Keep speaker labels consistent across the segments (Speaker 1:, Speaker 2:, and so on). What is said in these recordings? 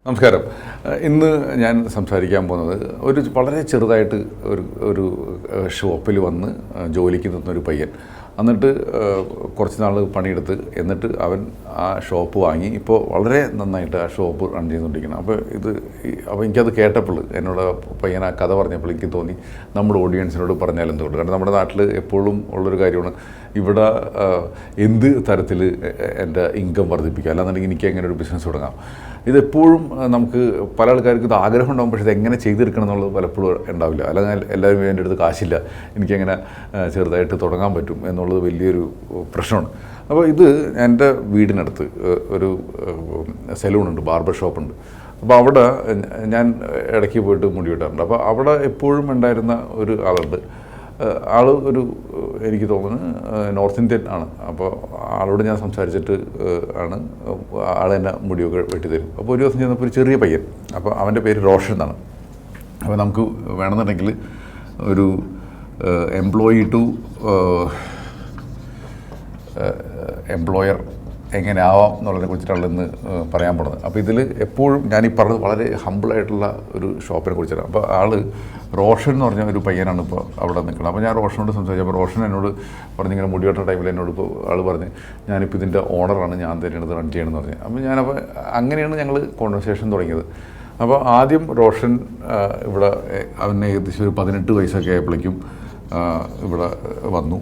Speaker 1: നമസ്കാരം. ഇന്ന് ഞാൻ സംസാരിക്കാൻ പോകുന്നത് ഒരു വളരെ ചെറുതായിട്ട് ഒരു ഷോപ്പിൽ വന്ന് ജോലിക്ക് നിന്നൊരു പയ്യൻ. എന്നിട്ട് കുറച്ച് നാൾ പണിയെടുത്ത് എന്നിട്ട് അവൻ ആ ഷോപ്പ് വാങ്ങി ഇപ്പോൾ വളരെ നന്നായിട്ട് ആ ഷോപ്പ് റൺ ചെയ്തുകൊണ്ടിരിക്കണം. അപ്പോൾ എനിക്കത് കേട്ടപ്പോൾ എന്നോട് പയ്യൻ ആ കഥ പറഞ്ഞപ്പോൾ എനിക്ക് തോന്നി നമ്മുടെ ഓഡിയൻസിനോട് പറഞ്ഞാൽ എന്തുകൊണ്ട്. കാരണം നമ്മുടെ നാട്ടിൽ എപ്പോഴും ഉള്ളൊരു കാര്യമാണ് ഇവിടെ എന്ത് തരത്തിൽ എൻ്റെ ഇൻകം വർദ്ധിപ്പിക്കുക, അല്ലാന്നുണ്ടെങ്കിൽ എനിക്ക് എങ്ങനെ ഒരു ബിസിനസ് തുടങ്ങാം. ഇതെപ്പോഴും നമുക്ക് പല ആൾക്കാർക്ക് ഇത് ആഗ്രഹം ഉണ്ടാകും, പക്ഷേ ഇതെങ്ങനെ ചെയ്തെടുക്കണം എന്നുള്ളത് പലപ്പോഴും ഉണ്ടാവില്ല. അല്ലെങ്കിൽ എല്ലാവരും എൻ്റെ അടുത്ത് കാശില്ല, എനിക്കെങ്ങനെ ചെറുതായിട്ട് തുടങ്ങാൻ പറ്റും എന്നുള്ളത് വലിയൊരു പ്രശ്നമാണ്. അപ്പോൾ ഇത് എൻ്റെ വീടിനടുത്ത് ഒരു സലൂണുണ്ട്, ബാർബർ ഷോപ്പുണ്ട്. അപ്പോൾ അവിടെ ഞാൻ ഇടയ്ക്ക് പോയിട്ട് മുടി വെട്ടാറുണ്ട്. അപ്പോൾ അവിടെ എപ്പോഴും ഉണ്ടായിരുന്ന ഒരു ആളുണ്ട്. ആൾ എനിക്ക് തോന്നുന്നു നോർത്ത് ഇന്ത്യൻ ആണ്. അപ്പോൾ ആളോട് ഞാൻ സംസാരിച്ചിട്ട് ആണ് ആൾ എന്നെ മുടിയൊക്കെ വെട്ടിത്തരും. അപ്പോൾ ഒരു ദിവസം ചെന്നപ്പോൾ ഒരു ചെറിയ പയ്യൻ, അപ്പോൾ അവൻ്റെ പേര് റോഷൻ എന്നാണ്. അപ്പോൾ നമുക്ക് വേണമെന്നുണ്ടെങ്കിൽ ഒരു എംപ്ലോയി ടു എംപ്ലോയർ എങ്ങനെ ആവാം എന്നുള്ളതിനെ കുറിച്ചിട്ടാണ് ഇന്ന് പറയാൻ പോണത്. അപ്പോൾ ഇതിൽ എപ്പോഴും ഞാനീ പറഞ്ഞത് വളരെ ഹമ്പിളായിട്ടുള്ള ഒരു ഷോപ്പിനെ കുറിച്ചിട്ടാണ്. അപ്പോൾ ആൾ റോഷൻ എന്ന് പറഞ്ഞ ഒരു പയ്യനാണ് ഇപ്പോൾ അവിടെ നിൽക്കുന്നത്. അപ്പോൾ ഞാൻ റോഷനോട് സംസാരിച്ചു. അപ്പോൾ റോഷൻ എന്നോട് പറഞ്ഞിങ്ങനെ മുടിവെട്ട ടൈമിൽ എന്നോട് ഇപ്പോൾ ആൾ പറഞ്ഞ് ഞാനിപ്പോൾ ഇതിൻ്റെ ഓണറാണ്, ഞാൻ തന്നെയാണ് ഇത് റൺ ചെയ്യണമെന്ന് പറഞ്ഞു. അപ്പോൾ അങ്ങനെയാണ് ഞങ്ങൾ കോൺവെർസേഷൻ തുടങ്ങിയത്. അപ്പോൾ ആദ്യം റോഷൻ ഇവിടെ അവന് ഏകദേശം ഒരു 18 വയസ്സൊക്കെ ആയപ്പോഴേക്കും ഇവിടെ വന്നു,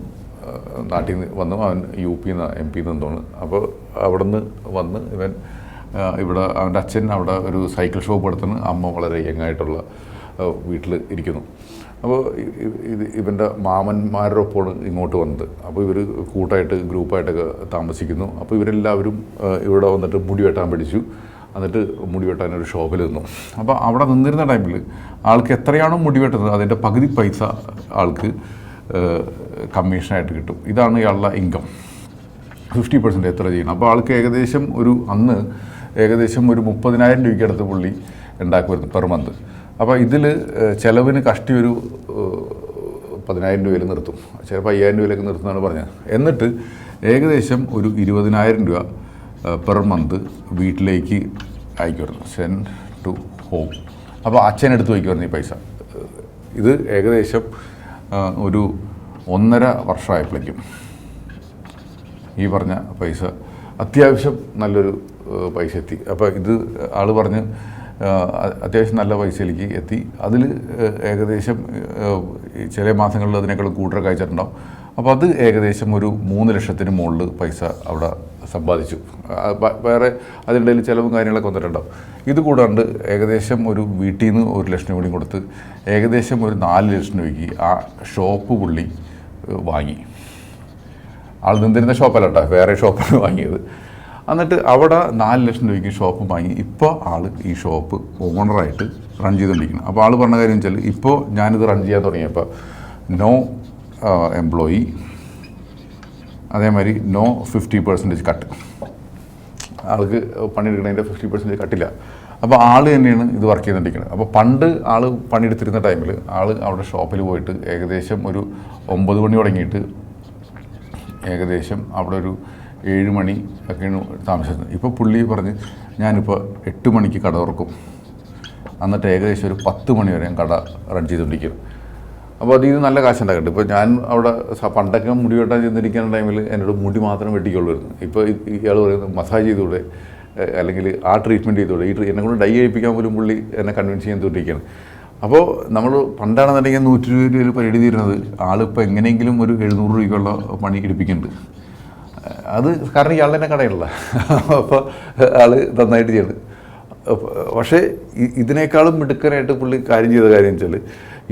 Speaker 1: നാട്ടിൽ നിന്ന് വന്നു. അവൻ UP MP തോന്നുന്നു. അപ്പോൾ അവിടെ നിന്ന് വന്ന് ഇവിടെ അവൻ്റെ അച്ഛൻ അവിടെ ഒരു സൈക്കിൾ ഷോപ്പ് എടുത്തുന്നു. അമ്മ വളരെ യങ്ങായിട്ടുള്ള വീട്ടിൽ ഇരിക്കുന്നു. അപ്പോൾ ഇവൻ്റെ മാമന്മാരുടെ ഒപ്പമാണ് ഇങ്ങോട്ട് വന്നത്. അപ്പോൾ ഇവർ കൂട്ടായിട്ട് ഗ്രൂപ്പായിട്ടൊക്കെ താമസിക്കുന്നു. അപ്പോൾ ഇവരെല്ലാവരും ഇവിടെ വന്നിട്ട് മുടി വെട്ടാൻ പഠിച്ചു. എന്നിട്ട് മുടി വെട്ടാനൊരു ഷോപ്പിൽ നിന്നു. അപ്പോൾ അവിടെ നിന്നിരുന്ന ടൈമിൽ ആൾക്ക് എത്രയാണോ മുടി വെട്ടുന്നത് അതിൻ്റെ പകുതി പൈസ ആൾക്ക് കമ്മീഷനായിട്ട് കിട്ടും. ഇതാണ് ഇയാളുടെ ഇൻകം. 50% എത്ര ചെയ്യണം. അപ്പോൾ ആൾക്ക് ഏകദേശം അന്ന് ഏകദേശം ഒരു 30,000 രൂപയ്ക്ക് അടുത്ത് പുള്ളി ഉണ്ടാക്കുമായിരുന്നു പെർ മന്ത്. അപ്പോൾ ഇതിൽ ചിലവിന് കഷ്ടി ഒരു 10,000 രൂപയിൽ നിർത്തും, ചിലപ്പോൾ 5,000 രൂപയിലേക്ക് നിർത്തുന്നതാണ് പറഞ്ഞത്. എന്നിട്ട് ഏകദേശം ഒരു 20,000 രൂപ പെർ മന്ത് വീട്ടിലേക്ക് അയക്കുമായിരുന്നു, സെൻഡ് ടു ഹോം. അപ്പോൾ അച്ഛനെടുത്ത് വയ്ക്കുമായിരുന്നു ഈ പൈസ. ഇത് ഏകദേശം ഒരു 1.5 വർഷമായപ്പോഴേക്കും ഈ പറഞ്ഞ പൈസ അത്യാവശ്യം നല്ലൊരു പൈസ എത്തി. അപ്പോൾ ഇത് ആൾ പറഞ്ഞ് അത്യാവശ്യം നല്ല പൈസയിലേക്ക് എത്തി. അതിൽ ഏകദേശം ചില മാസങ്ങളിൽ അതിനേക്കാൾ കൂടുതലൊക്കെ അയച്ചിട്ടുണ്ടാവും. അപ്പോൾ അത് ഏകദേശം ഒരു 3 ലക്ഷത്തിന് മുകളിൽ പൈസ അവിടെ സമ്പാദിച്ചു. വേറെ അതിനിടയിൽ ചിലവും കാര്യങ്ങളൊക്കെ വന്നിട്ടുണ്ടാവും. ഇത് കൂടാണ്ട് ഏകദേശം ഒരു വീട്ടിൽ നിന്ന് 1 ലക്ഷം കൂടി കൊടുത്ത് ഏകദേശം ഒരു 4 ലക്ഷം രൂപയ്ക്ക് ആ ഷോപ്പ് പുള്ളി വാങ്ങി. ആൾ നിന്നിരുന്ന ഷോപ്പല്ല കേട്ടോ, വേറെ ഷോപ്പാണ് വാങ്ങിയത്. എന്നിട്ട് അവിടെ 4 ലക്ഷം രൂപയ്ക്ക് ഷോപ്പ് വാങ്ങി. ഇപ്പോൾ ആൾ ഈ ഷോപ്പ് ഓണറായിട്ട് റൺ ചെയ്തുകൊണ്ടിരിക്കുന്നു. അപ്പോൾ ആൾ പറഞ്ഞ കാര്യം വെച്ചാൽ ഇപ്പോൾ ഞാനിത് റൺ ചെയ്യാൻ തുടങ്ങിയപ്പോൾ നോ എംപ്ലോയി, അതേമാതിരി നോ 50% കട്ട്. ആൾക്ക് പണിയെടുക്കുന്നതിൻ്റെ 50% കട്ടില്ല. അപ്പോൾ ആൾ തന്നെയാണ് ഇത് വർക്ക് ചെയ്തുകൊണ്ടിരിക്കുന്നത്. അപ്പോൾ പണ്ട് ആൾ പണിയെടുത്തിരുന്ന ടൈമിൽ ആൾ അവിടെ ഷോപ്പിൽ പോയിട്ട് ഏകദേശം ഒരു 9 മണി തുടങ്ങിയിട്ട് ഏകദേശം അവിടെ ഒരു 7 മണി ഒക്കെയാണ് താമസിച്ചത്. ഇപ്പോൾ പുള്ളി പറഞ്ഞ് ഞാനിപ്പോൾ 8 മണിക്ക് കട തുറക്കും, എന്നിട്ട് ഏകദേശം ഒരു 10 മണി വരെ കട റൺ ചെയ്തുകൊണ്ടിരിക്കും. അപ്പോൾ അതിൽ നിന്ന് നല്ല കാശുണ്ടാക്കുന്നുണ്ട്. ഇപ്പോൾ ഞാൻ അവിടെ പണ്ടൊക്കെ മുടി വെട്ടാൻ ചെന്നിരിക്കുന്ന ടൈമിൽ എന്നോട് മുടി മാത്രം വെട്ടിക്കൊള്ളുമായിരുന്നു. ഇപ്പോൾ ഇയാൾ പറയുന്നത് മസാജ് ചെയ്തുകൂടെ, അല്ലെങ്കിൽ ആ ട്രീറ്റ്മെൻറ്റ് ചെയ്തുകൂടെ, എന്നെ കൊണ്ട് ഡൈ ചെയ്യിപ്പിക്കാൻ പോലും പുള്ളി എന്നെ കൺവിൻസ് ചെയ്യാൻ തോന്നിയിരിക്കുകയാണ്. അപ്പോൾ നമ്മൾ പണ്ടാണെന്നുണ്ടെങ്കിൽ 120 രൂപയിൽ പരിധി തീരുന്നത് ആളിപ്പോൾ എങ്ങനെയെങ്കിലും ഒരു 700 രൂപയ്ക്കുള്ള പണി എടുപ്പിക്കുന്നുണ്ട്. അത് കാരണം ഇയാളുടെ തന്നെ കടയുള്ള. അപ്പോൾ ആൾ നന്നായിട്ട് ചെയ്യുന്നുണ്ട്. പക്ഷേ ഇതിനേക്കാളും മിടുക്കനായിട്ട് പുള്ളി കാര്യം ചെയ്ത കാര്യം വെച്ചാൽ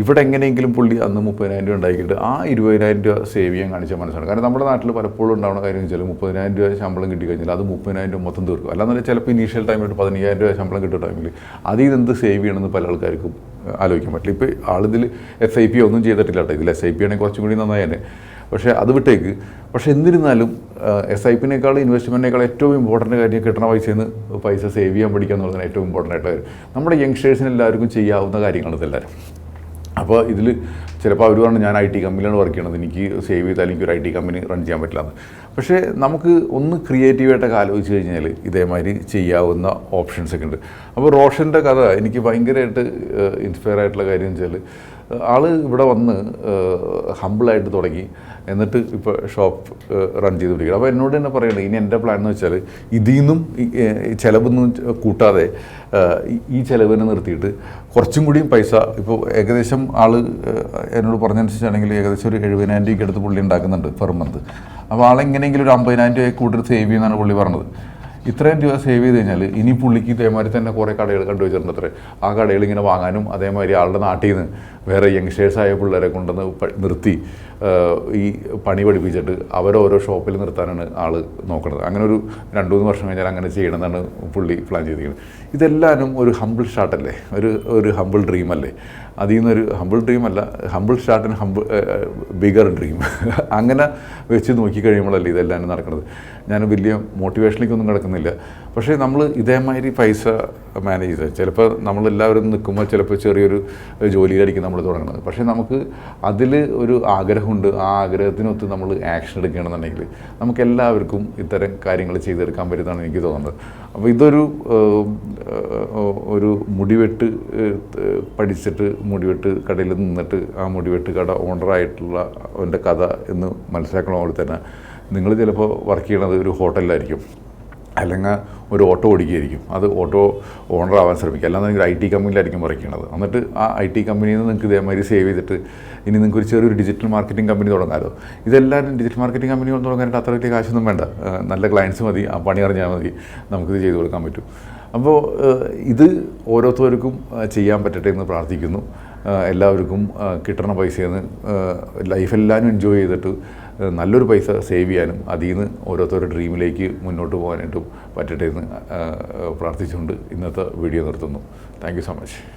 Speaker 1: ഇവിടെ എങ്ങനെയെങ്കിലും പുള്ളി അന്ന് 30,000 രൂപ ഉണ്ടാക്കിയിട്ട് ആ 20,000 രൂപ സേവ് ചെയ്യാൻ കാണിച്ച മനസ്സാണ്. കാരണം നമ്മുടെ നാട്ടിൽ പലപ്പോഴും ഉണ്ടാവുന്ന കാര്യം വെച്ചാൽ 30,000 രൂപ ശമ്പളം കിട്ടിക്കഴിഞ്ഞാൽ അത് 30,000 രൂപ മൊത്തം തീർക്കും. അല്ലാതെ ചിലപ്പോൾ ഇനീഷ്യൽ ടൈമിൽ 15,000 രൂപ ശമ്പളം കിട്ടുന്ന ടൈമിൽ അതിൽ എന്ത് സേവ് ചെയ്യണമെന്ന് പല ആൾക്കാർക്കും ആലോചിക്കാൻ പറ്റില്ല. ഇപ്പോൾ ആളിതിൽ SIP ഒന്നും ചെയ്തിട്ടില്ല കേട്ടോ. ഇതിൽ SIP ആണെങ്കിൽ കുറച്ചും കൂടി നന്നായി തന്നെ, പക്ഷേ അത് വിട്ടേക്ക്. പക്ഷേ എന്നിരുന്നാലും SIP-നേക്കാൾ ഇൻവെസ്റ്റ്മെൻറ്റിനേക്കാൾ ഏറ്റവും ഇമ്പോർട്ടൻറ്റ് കാര്യം കിട്ടുന്ന പൈസ സേവ് ചെയ്യാൻ പഠിക്കുക എന്നുള്ളതാണ് ഏറ്റവും ഇമ്പോർട്ടൻ്റ് ആയിട്ടുള്ള കാര്യം. നമ്മുടെ യങ്സ്റ്റേഴ്സിന് എല്ലാവർക്കും ചെയ്യാവുന്ന കാര്യമാണ് ഇതെല്ലാവരും. അപ്പോൾ ഇതിൽ ചിലപ്പോൾ അവർ പറഞ്ഞു ഞാൻ IT കമ്പനിയിലാണ് വർക്ക് ചെയ്യണത്, എനിക്ക് സേവ് ചെയ്താൽ എനിക്കൊരു IT കമ്പനി റൺ ചെയ്യാൻ പറ്റില്ല എന്ന്. പക്ഷേ നമുക്ക് ഒന്ന് ക്രിയേറ്റീവായിട്ടൊക്കെ ആലോചിച്ച് കഴിഞ്ഞാൽ ഇതേമാതിരി ചെയ്യാവുന്ന ഓപ്ഷൻസൊക്കെ ഉണ്ട്. അപ്പോൾ റോഷൻ്റെ കഥ എനിക്ക് ഭയങ്കരമായിട്ട് ഇൻസ്പയർ ആയിട്ടുള്ള കാര്യം എന്ന് വെച്ചാൽ ആൾ ഇവിടെ വന്ന് ഹമ്പിളായിട്ട് തുടങ്ങി, എന്നിട്ട് ഇപ്പോൾ ഷോപ്പ് റൺ ചെയ്ത് പിടിക്കുക. അപ്പോൾ എന്നോട് തന്നെ പറയുന്നത് ഇനി എൻ്റെ പ്ലാൻ എന്ന് വെച്ചാൽ ഇതിൽ നിന്നും ചിലവൊന്നും കൂട്ടാതെ ഈ ചിലവിനെ നിർത്തിയിട്ട് കുറച്ചും കൂടിയും പൈസ, ഇപ്പോൾ ഏകദേശം ആൾ എന്നോട് പറഞ്ഞനുസരിച്ചാണെങ്കിൽ ഏകദേശം ഒരു 70,000 രൂപയ്ക്ക് അടുത്ത് പുള്ളി ഉണ്ടാക്കുന്നുണ്ട് പെർ മന്ത്. അപ്പോൾ ആളെങ്ങനെയെങ്കിലും ഒരു 50,000 രൂപയ്ക്ക് കൂടുതൽ സേവ് ചെയ്യുന്നതാണ് പുള്ളി പറഞ്ഞത്. ഇത്രയും രൂപ സേവ് ചെയ്ത് കഴിഞ്ഞാൽ ഇനി പുള്ളിക്ക് ഇതേമാതിരി തന്നെ കുറേ കടകൾ കണ്ടുവച്ചിട്ടുണ്ട് അത്രേ. ആ കടകൾ ഇങ്ങനെ വാങ്ങാനും അതേമാതിരി ആളുടെ നാട്ടിൽ നിന്ന് വേറെ യങ്സ്റ്റേഴ്സായ പിള്ളേരെ കൊണ്ടുവന്ന് നിർത്തി ഈ പണി പഠിപ്പിച്ചിട്ട് അവരോരോ ഷോപ്പിൽ നിർത്താനാണ് ആൾ നോക്കുന്നത്. അങ്ങനെ ഒരു 2-3 വർഷം കഴിഞ്ഞാൽ അങ്ങനെ ചെയ്യണമെന്നാണ് പുള്ളി പ്ലാൻ ചെയ്തിരിക്കുന്നത്. ഇതെല്ലാവരും ഒരു ഹമ്പിൾ സ്റ്റാർട്ടല്ലേ, ഒരു ഹമ്പിൾ ഡ്രീം അല്ലേ. അതിൽ നിന്നൊരു ഹമ്പിൾ ഡ്രീം അല്ല, humble start and bigger dream അങ്ങനെ വെച്ച് നോക്കിക്കഴിയുമ്പോഴല്ലേ ഇതെല്ലാം നടക്കുന്നത്. ഞാൻ വലിയ മോട്ടിവേഷനിലേക്കൊന്നും കിടക്കുന്നില്ല. പക്ഷേ നമ്മൾ ഇതേമാതിരി പൈസ മാനേജ് ചെയ്ത് ചിലപ്പോൾ നമ്മളെല്ലാവരും നിൽക്കുമ്പോൾ ചിലപ്പോൾ ചെറിയൊരു ജോലിയിലായിരിക്കും നമ്മൾ തുടങ്ങുന്നത്. പക്ഷേ നമുക്ക് അതിൽ ഒരു ആഗ്രഹമുണ്ട്. ആ ആഗ്രഹത്തിനൊത്ത് നമ്മൾ ആക്ഷൻ എടുക്കുകയാണെന്നുണ്ടെങ്കിൽ നമുക്ക് എല്ലാവർക്കും ഇത്തരം കാര്യങ്ങൾ ചെയ്തെടുക്കാൻ പറ്റുന്നതാണ് എനിക്ക് തോന്നുന്നത്. അപ്പോൾ ഇതൊരു മുടിവെട്ട് പഠിച്ചിട്ട് മുടിവെട്ട് കടയിൽ നിന്നിട്ട് ആ മുടിവെട്ട് കട ഓണറായിട്ടുള്ള അവൻ്റെ കഥ എന്ന് മനസ്സിലാക്കണ പോലെ തന്നെ നിങ്ങൾ ചിലപ്പോൾ വർക്ക് ചെയ്യണത് ഒരു ഹോട്ടലിലായിരിക്കും, അല്ലെങ്കിൽ ഒരു ഓട്ടോ ഓടിക്കുകയായിരിക്കും. അത് ഓട്ടോ ഓണർ ആവാൻ ശ്രമിക്കുക, അല്ലാതെ നിങ്ങൾ IT കമ്പനിയിലായിരിക്കും വർക്ക് ചെയ്യണത്. എന്നിട്ട് ആ IT കമ്പനിയിൽ നിന്ന് നിങ്ങൾക്ക് ഇതേമാതിരി സേവ് ചെയ്തിട്ട് ഇനി നിങ്ങൾക്ക് ഒരു ചെറിയൊരു ഡിജിറ്റൽ മാർക്കറ്റിംഗ് കമ്പനി തുടങ്ങാമല്ലോ. ഇതെല്ലാവരും ഡിജിറ്റൽ മാർക്കറ്റിംഗ് കമ്പനി തുടങ്ങാനായിട്ട് അത്ര വലിയ കാശൊന്നും വേണ്ട, നല്ല ക്ലയൻസ് മതി, ആ പണി അറിഞ്ഞാൽ മതി, നമുക്കിത് ചെയ്ത് കൊടുക്കാൻ പറ്റും. അപ്പോൾ ഇത് ഓരോരുത്തർക്കും ചെയ്യാൻ പറ്റട്ടെ എന്ന് പ്രാർത്ഥിക്കുന്നു. എല്ലാവർക്കും കിട്ടണ പൈസയിൽ നിന്ന് ലൈഫെല്ലാവരും എൻജോയ് ചെയ്തിട്ട് നല്ലൊരു പൈസ സേവ് ചെയ്യാനും അതിൽ നിന്ന് ഓരോരുത്തരുടെ ഡ്രീമിലേക്ക് മുന്നോട്ട് പോകാനായിട്ടും പറ്റട്ടെ എന്ന് പ്രാർത്ഥിച്ചുകൊണ്ട് ഇന്നത്തെ വീഡിയോ നിർത്തുന്നു. Thank you so much.